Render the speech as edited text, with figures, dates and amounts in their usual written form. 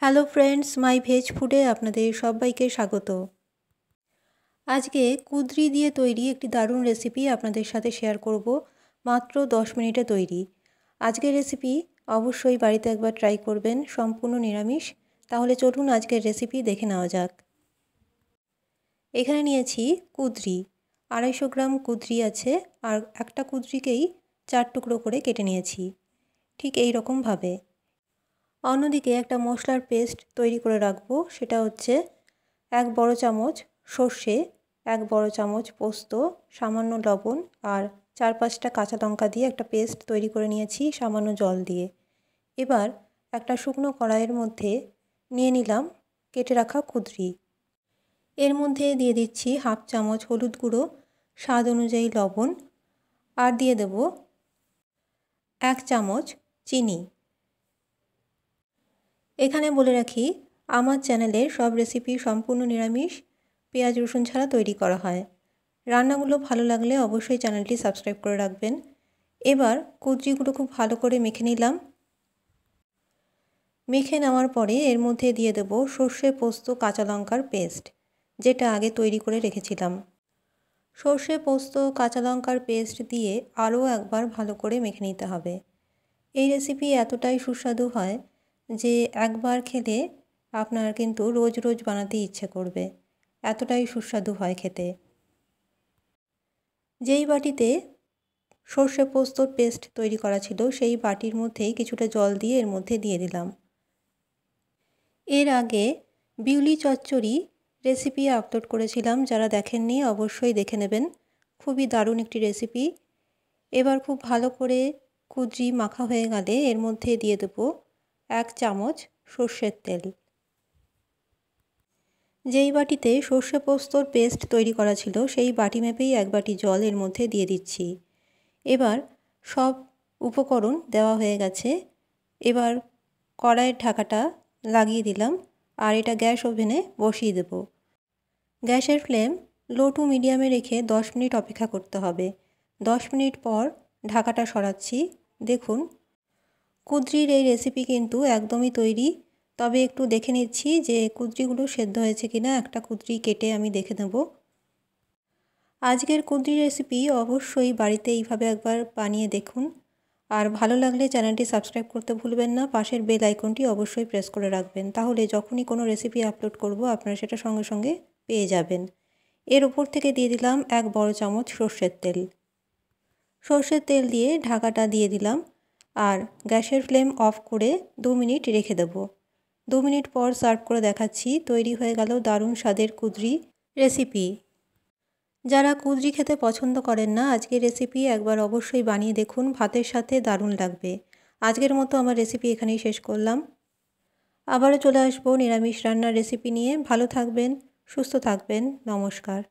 Hello friends, মাই veg ফুডে আপনাদের সবাইকে স্বাগত। আজকে কুঁদরি দিয়ে তৈরি একটি দারুণ রেসিপি আপনাদের সাথে শেয়ার করব, মাত্র 10 মিনিটে তৈরি। আজকের রেসিপি অবশ্যই বাড়িতে একবার ট্রাই করবেন, সম্পূর্ণ নিরামিষ। তাহলে চলুন আজকের রেসিপি দেখে নেওয়া যাক। এখানে নিয়েছি কুঁদরি, 250 গ্রাম কুঁদরি আছে, আর একটা কুঁদরিকেই 4 টুকরো করে কেটে নিয়েছি, ঠিক এই রকমভাবে। অন্যদিকে একটা মশলার পেস্ট তৈরি করে রাখবো, সেটা হচ্ছে 1 বড় চামচ সর্ষে, 1 বড় চামচ পোস্ত, সামান্য লবণ আর 4-5টা কাঁচা লঙ্কা দিয়ে একটা পেস্ট তৈরি করে নিয়েছি সামান্য জল দিয়ে। এবার একটা শুকনো কড়াইয়ের মধ্যে নিয়ে নিলাম কেটে রাখা কুঁদরি। এর মধ্যে দিয়ে দিচ্ছি 1/2 চামচ হলুদ গুঁড়ো, স্বাদ অনুযায়ী লবণ, আর দিয়ে দেব 1 চামচ চিনি। এখানে বলে রাখি, আমার চ্যানেলের সব রেসিপি সম্পূর্ণ নিরামিষ, পেঁয়াজ রসুন ছাড়া তৈরি করা হয়। রান্নাগুলো ভালো লাগলে অবশ্যই চ্যানেলটি সাবস্ক্রাইব করে রাখবেন। এবার কুঁদরিগুলো খুব ভালো করে মেখে নিলাম। মেখে নেওয়ার পরে এর মধ্যে দিয়ে দেব সর্ষে পোস্ত কাঁচা লঙ্কার পেস্ট, যেটা আগে তৈরি করে রেখেছিলাম। সর্ষে পোস্ত কাঁচা লঙ্কার পেস্ট দিয়ে আরও একবার ভালো করে মেখে নিতে হবে। এই রেসিপি এতটাই সুস্বাদু হয় যে একবার খেলে আপনার কিন্তু রোজ রোজ বানাতে ইচ্ছে করবে, এতটাই সুস্বাদু হয় খেতে। যেই বাটিতে সর্ষে পোস্তর পেস্ট তৈরি করা ছিল, সেই বাটির মধ্যেই কিছুটা জল দিয়ে এর মধ্যে দিয়ে দিলাম। এর আগে বিউলি চচ্চড়ি রেসিপি আপলোড করেছিলাম, যারা দেখেননি অবশ্যই দেখে নেবেন, খুবই দারুণ একটি রেসিপি। এবার খুব ভালো করে কুঁদরি মাখা হয়ে গেলে এর মধ্যে দিয়ে দেবো 1 চামচ সর্ষের তেল। যেই বাটিতে সর্ষে পোস্তর পেস্ট তৈরি করা ছিল, সেই বাটি মেপেই 1 বাটি জল এর মধ্যে দিয়ে দিচ্ছি। এবার সব উপকরণ দেওয়া হয়ে গেছে। এবার কড়াইয়ের ঢাকাটা লাগিয়ে দিলাম, আর এটা গ্যাস ওভেনে বসিয়ে দেব। গ্যাসের ফ্লেম লো টু মিডিয়ামে রেখে 10 মিনিট অপেক্ষা করতে হবে। 10 মিনিট পর ঢাকাটা সরাচ্ছি। দেখুন, কুঁদরির এই রেসিপি কিন্তু একদমই তৈরি। তবে একটু দেখে নিচ্ছি যে কুঁদরিগুলো সেদ্ধ হয়েছে কিনা, একটা কুঁদরি কেটে আমি দেখে নেব। আজকের কুঁদরি রেসিপি অবশ্যই বাড়িতে এইভাবে একবার বানিয়ে দেখুন, আর ভালো লাগলে চ্যানেলটি সাবস্ক্রাইব করতে ভুলবেন না। পাশের বেল আইকনটি অবশ্যই প্রেস করে রাখবেন, তাহলে যখনই কোনো রেসিপি আপলোড করব আপনারা সেটা সঙ্গে সঙ্গে পেয়ে যাবেন। এর ওপর থেকে দিয়ে দিলাম 1 বড় চামচ সর্ষের তেল। সর্ষের তেল দিয়ে ঢাকাটা দিয়ে দিলাম, আর গ্যাসের ফ্লেম অফ করে 2 মিনিট রেখে দেব। 2 মিনিট পর সার্ভ করে দেখাচ্ছি। তৈরি হয়ে গেল দারুণ স্বাদের কুঁদরি রেসিপি। যারা কুঁদরি খেতে পছন্দ করেন না, আজকের রেসিপি একবার অবশ্যই বানিয়ে দেখুন, ভাতের সাথে দারুণ লাগবে। আজকের মতো আমার রেসিপি এখানেই শেষ করলাম। আবারও চলে আসবো নিরামিষ রান্নার রেসিপি নিয়ে। ভালো থাকবেন, সুস্থ থাকবেন। নমস্কার।